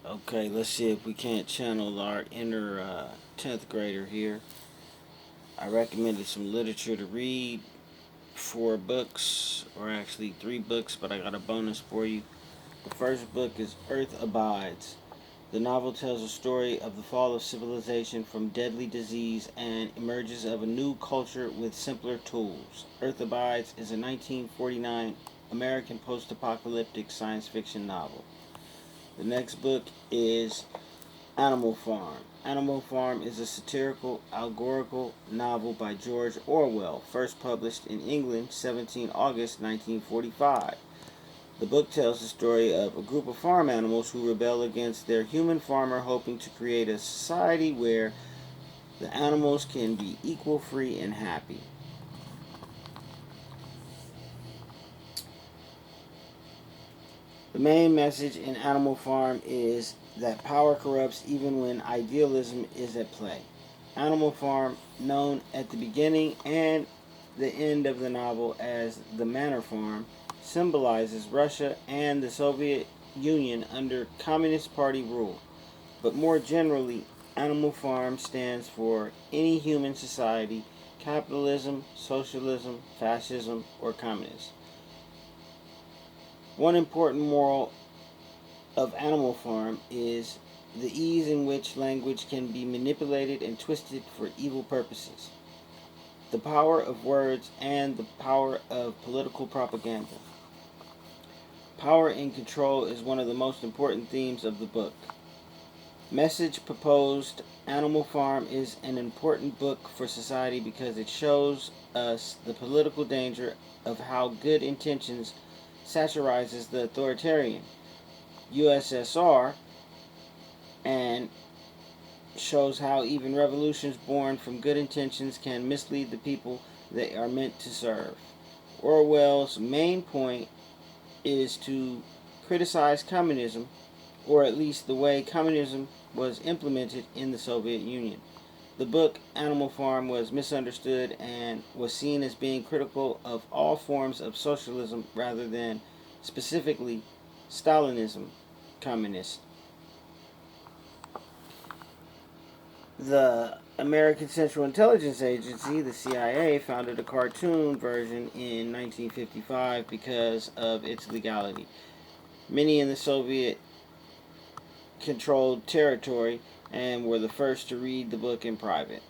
Okay, let's see if we can't channel our inner 10th grader here. I recommended some literature to read, 4 books, or actually 3 books, but I got a bonus for you. The first book is Earth Abides. The novel tells a story of the fall of civilization from deadly disease and emerges of a new culture with simpler tools. Earth Abides is a 1949 American post-apocalyptic science fiction novel. The next book is Animal Farm. Animal Farm is a satirical, allegorical novel by George Orwell, first published in England 17 August 1945. The book tells the story of a group of farm animals who rebel against their human farmer, hoping to create a society where the animals can be equal, free, and happy. The main message in Animal Farm is that power corrupts even when idealism is at play. Animal Farm, known at the beginning and the end of the novel as the Manor Farm, symbolizes Russia and the Soviet Union under Communist Party rule. But more generally, Animal Farm stands for any human society, capitalism, socialism, fascism, or communism. One important moral of Animal Farm is the ease in which language can be manipulated and twisted for evil purposes, the power of words, and the power of political propaganda. Power and control is one of the most important themes of the book. Message proposed Animal Farm is an important book for society because it shows us the political danger of how good intentions satirizes the authoritarian USSR and shows how even revolutions born from good intentions can mislead the people they are meant to serve. Orwell's main point is to criticize communism, or at least the way communism was implemented in the Soviet Union. The book Animal Farm was misunderstood and was seen as being critical of all forms of socialism rather than specifically Stalinism, communist. The American Central Intelligence Agency, the CIA, founded a cartoon version in 1955 because of its legality. Many in the Soviet controlled territory and were the first to read the book in private.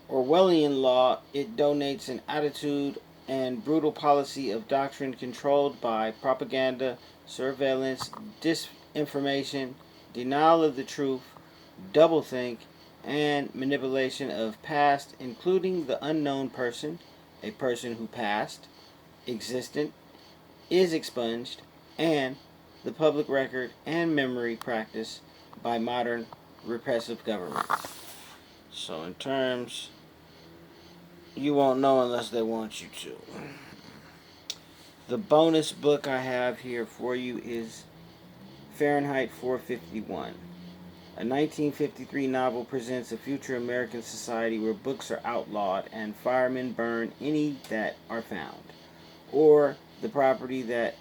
Orwellian law, it donates an attitude and brutal policy of doctrine controlled by propaganda, surveillance, disinformation, denial of the truth, doublethink, and manipulation of past, including the unknown person, a person who passed, existent, is expunged, and the public record and memory practice by modern repressive governments. So in terms, you won't know unless they want you to. The bonus book I have here for you is Fahrenheit 451. A 1953 novel presents a future American society where books are outlawed and firemen burn any that are found, or the property that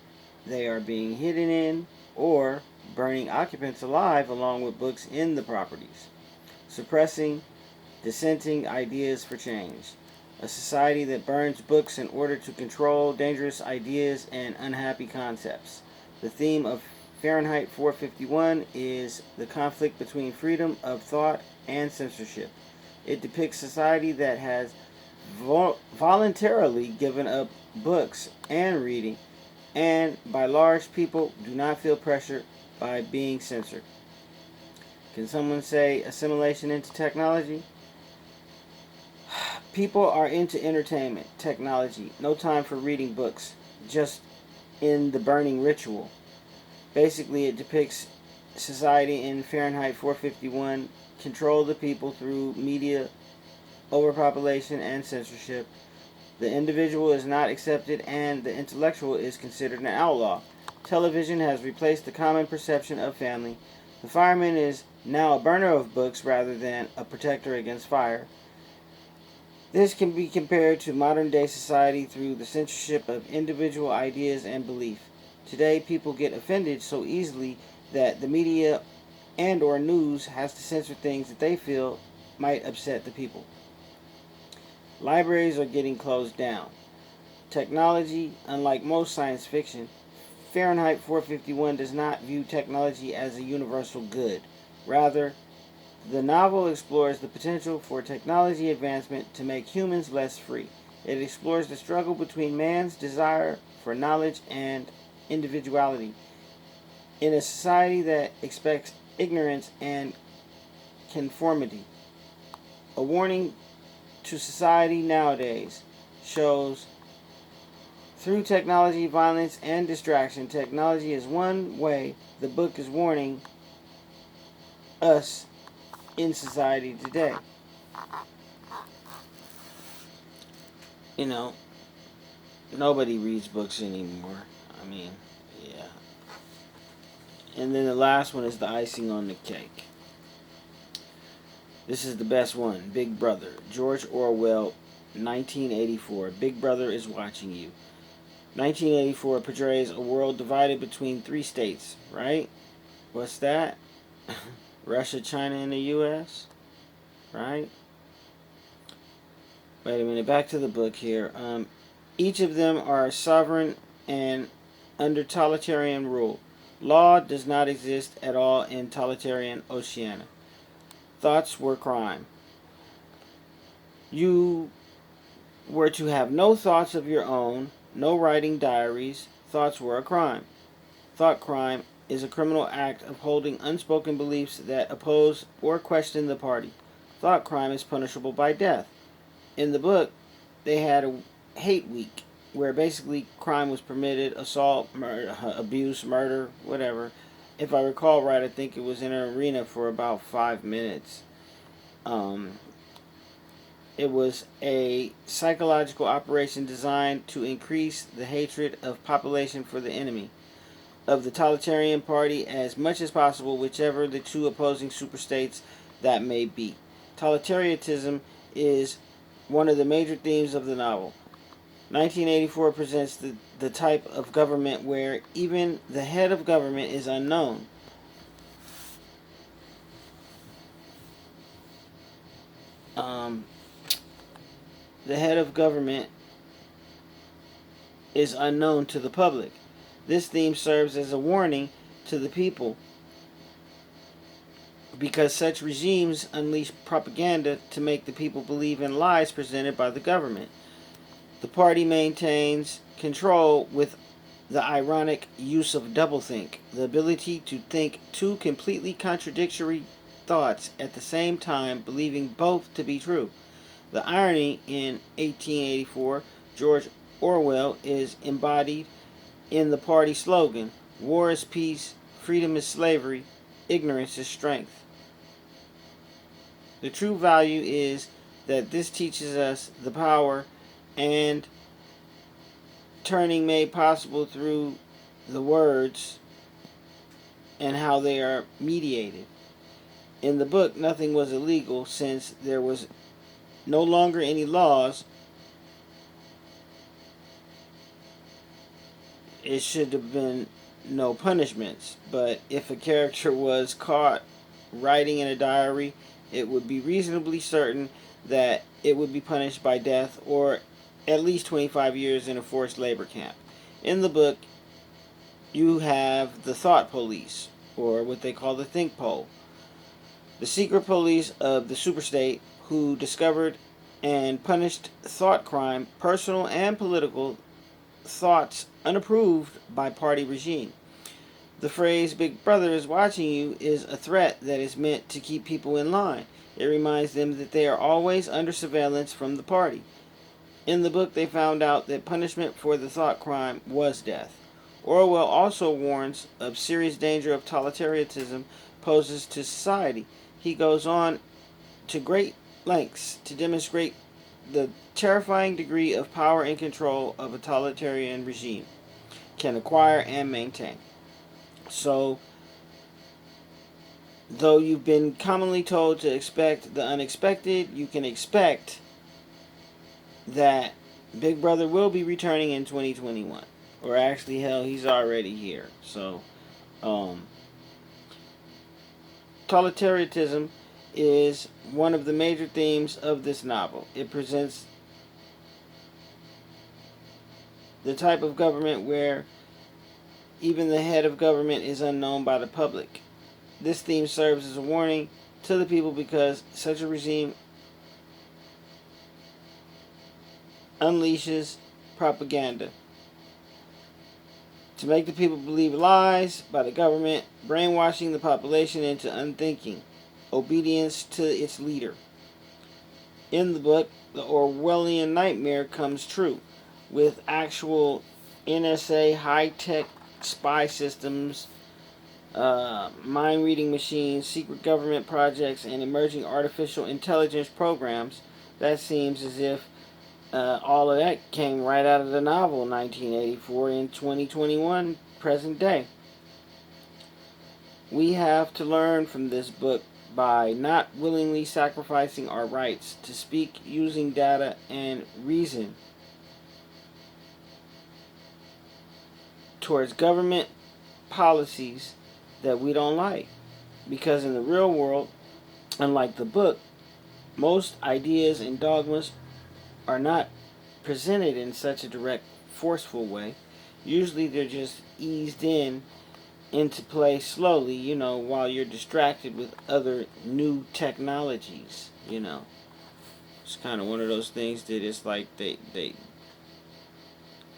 they are being hidden in, or burning occupants alive along with books in the properties, suppressing dissenting ideas for change. A society that burns books in order to control dangerous ideas and unhappy concepts. The theme of Fahrenheit 451 is the conflict between freedom of thought and censorship. It depicts society that has voluntarily given up books and reading, and by large, people do not feel pressure by being censored. Can someone say assimilation into technology? People are into entertainment, technology, no time for reading books, just in the burning ritual. Basically, it depicts society in Fahrenheit 451, control the people through media, overpopulation, and censorship. The individual is not accepted and the intellectual is considered an outlaw. Television has replaced the common perception of family. The fireman is now a burner of books rather than a protector against fire. This can be compared to modern-day society through the censorship of individual ideas and belief. Today, people get offended so easily that the media and or news has to censor things that they feel might upset the people. Libraries are getting closed down. Technology, unlike most science fiction, Fahrenheit 451 does not view technology as a universal good. Rather, the novel explores the potential for technology advancement to make humans less free. It explores the struggle between man's desire for knowledge and individuality in a society that expects ignorance and conformity. A warning to society nowadays shows through technology, violence, and distraction, technology is one way the book is warning us in society today. You know, nobody reads books anymore. I mean, yeah. And then the last one is the icing on the cake. This is the best one. Big Brother. George Orwell, 1984. Big Brother is watching you. 1984 portrays a world divided between three states, right? What's that? Russia, China, and the U.S., right? Wait a minute, back to the book here. Each of them are sovereign and under totalitarian rule. Law does not exist at all in totalitarian Oceania. Thoughts were crime. You were to have no thoughts of your own, no writing diaries. Thoughts were a crime. Thought crime is a criminal act of holding unspoken beliefs that oppose or question the party. Thought crime is punishable by death. In the book, they had a hate week where basically crime was permitted, assault, murder, abuse, murder, whatever. If I recall right, I think it was in an arena for about 5 minutes. It was a psychological operation designed to increase the hatred of population for the enemy of the totalitarian party as much as possible, whichever the two opposing superstates that may be. Totalitarianism is one of the major themes of the novel. 1984 presents the type of government where even the head of government is unknown. The head of government is unknown to the public. This theme serves as a warning to the people because such regimes unleash propaganda to make the people believe in lies presented by the government. The party maintains control with the ironic use of doublethink, the ability to think two completely contradictory thoughts at the same time, believing both to be true. The irony in 1884, George Orwell, is embodied in the party slogan, "War is peace, freedom is slavery, ignorance is strength." The true value is that this teaches us the power and turning made possible through the words and how they are mediated. In the book, nothing was illegal since there was no longer any laws. It should have been no punishments, but if a character was caught writing in a diary, it would be reasonably certain that it would be punished by death or at least 25 years in a forced labor camp. In the book, you have the thought police, or what they call the think pole, the secret police of the superstate who discovered and punished thought crime, personal and political thoughts unapproved by party regime. The phrase "Big Brother is watching you" is a threat that is meant to keep people in line. It reminds them that they are always under surveillance from the party. In the book, they found out that punishment for the thought crime was death. Orwell also warns of serious danger of totalitarianism poses to society. He goes on to great lengths to demonstrate the terrifying degree of power and control of a totalitarian regime can acquire and maintain. So, though you've been commonly told to expect the unexpected, you can expect that Big Brother will be returning in 2021. Or actually, hell, he's already here. So, Totalitarianism is one of the major themes of this novel. It presents the type of government where even the head of government is unknown by the public. This theme serves as a warning to the people because such a regime unleashes propaganda to make the people believe lies by the government, brainwashing the population into unthinking obedience to its leader. In the book, the Orwellian nightmare comes true, with actual NSA high-tech spy systems, mind-reading machines, secret government projects, and emerging artificial intelligence programs. That seems as if all of that came right out of the novel 1984 in 2021, present day. We have to learn from this book by not willingly sacrificing our rights to speak using data and reason towards government policies that we don't like. Because in the real world, unlike the book, most ideas and dogmas are not presented in such a direct, forceful way. Usually they're just eased into play slowly, while you're distracted with other new technologies, It's kind of one of those things that it's like they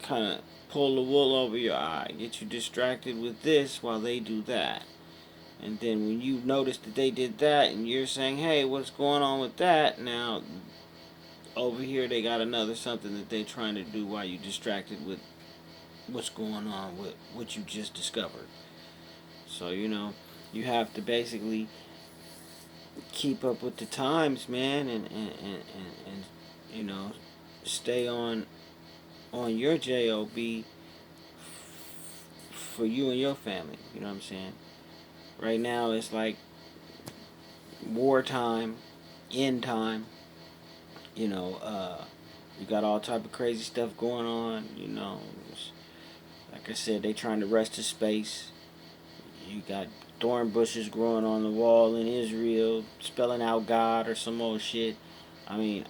kind of pull the wool over your eye, get you distracted with this while they do that. And then when you notice that they did that and you're saying, hey, what's going on with that? Now, over here they got another something that they're trying to do while you're distracted with what's going on with what you just discovered. So, you have to basically keep up with the times, man, and stay on your job for you and your family. You know what I'm saying? Right now it's like wartime, end time. You got all type of crazy stuff going on. Like I said, they trying to rush to space. You got thorn bushes growing on the wall in Israel, spelling out God or some old shit. I mean,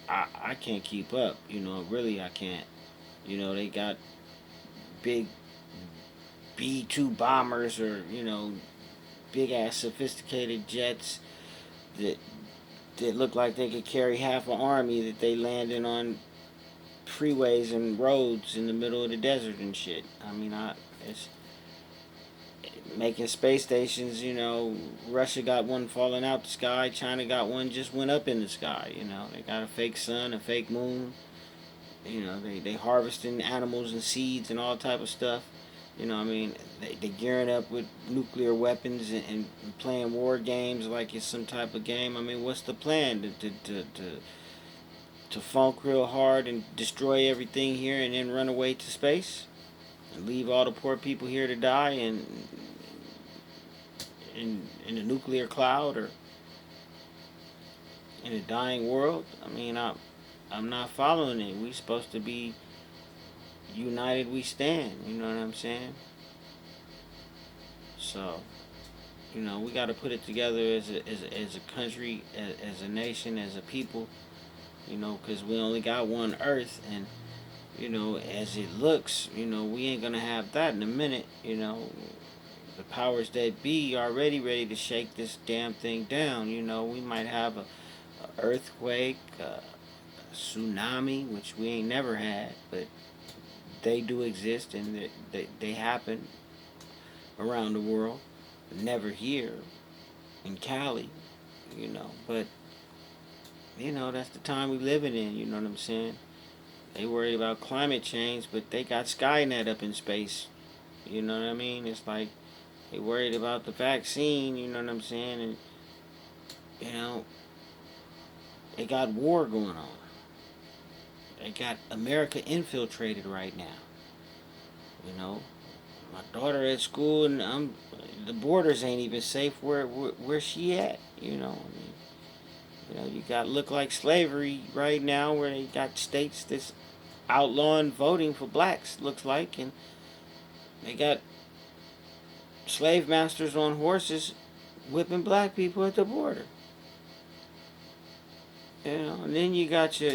I can't keep up. Really I can't. They got big B-2 bombers or, big ass sophisticated jets that look like they could carry half an army that they landing on freeways and roads in the middle of the desert and shit. I mean, it's making space stations, Russia got one falling out the sky, China got one just went up in the sky, they got a fake sun, a fake moon, they harvesting animals and seeds and all type of stuff, they gearing up with nuclear weapons and playing war games like it's some type of game. I mean, what's the plan? To funk real hard and destroy everything here and then run away to space? And leave all the poor people here to die in a nuclear cloud or in a dying world? I mean, I'm not following it. We supposed to be united we stand, you know what I'm saying? So, we got to put it together as a country, as a nation, as a people, because we only got one earth, and as it looks, we ain't gonna have that in a minute. The powers that be already ready to shake this damn thing down. We might have a earthquake, a tsunami, which we ain't never had, but they do exist and they happen around the world. Never here in Cali, but that's the time we living in. You know what I'm saying? They worry about climate change, but they got Skynet up in space. You know what I mean? It's like they worried about the vaccine. You know what I'm saying? And they got war going on. They got America infiltrated right now. My daughter at school, and the borders ain't even safe where she at. You got look like slavery right now, where they got states that's outlawing voting for blacks. Looks like, and they got slave masters on horses whipping black people at the border. You know, and then you got your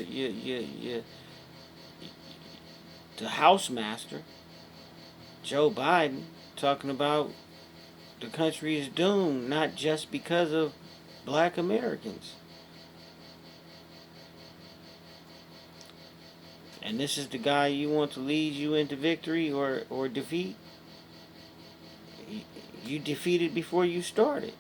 the housemaster, Joe Biden, talking about the country is doomed not just because of black Americans. And this is the guy you want to lead you into victory or defeat? You defeated before you started.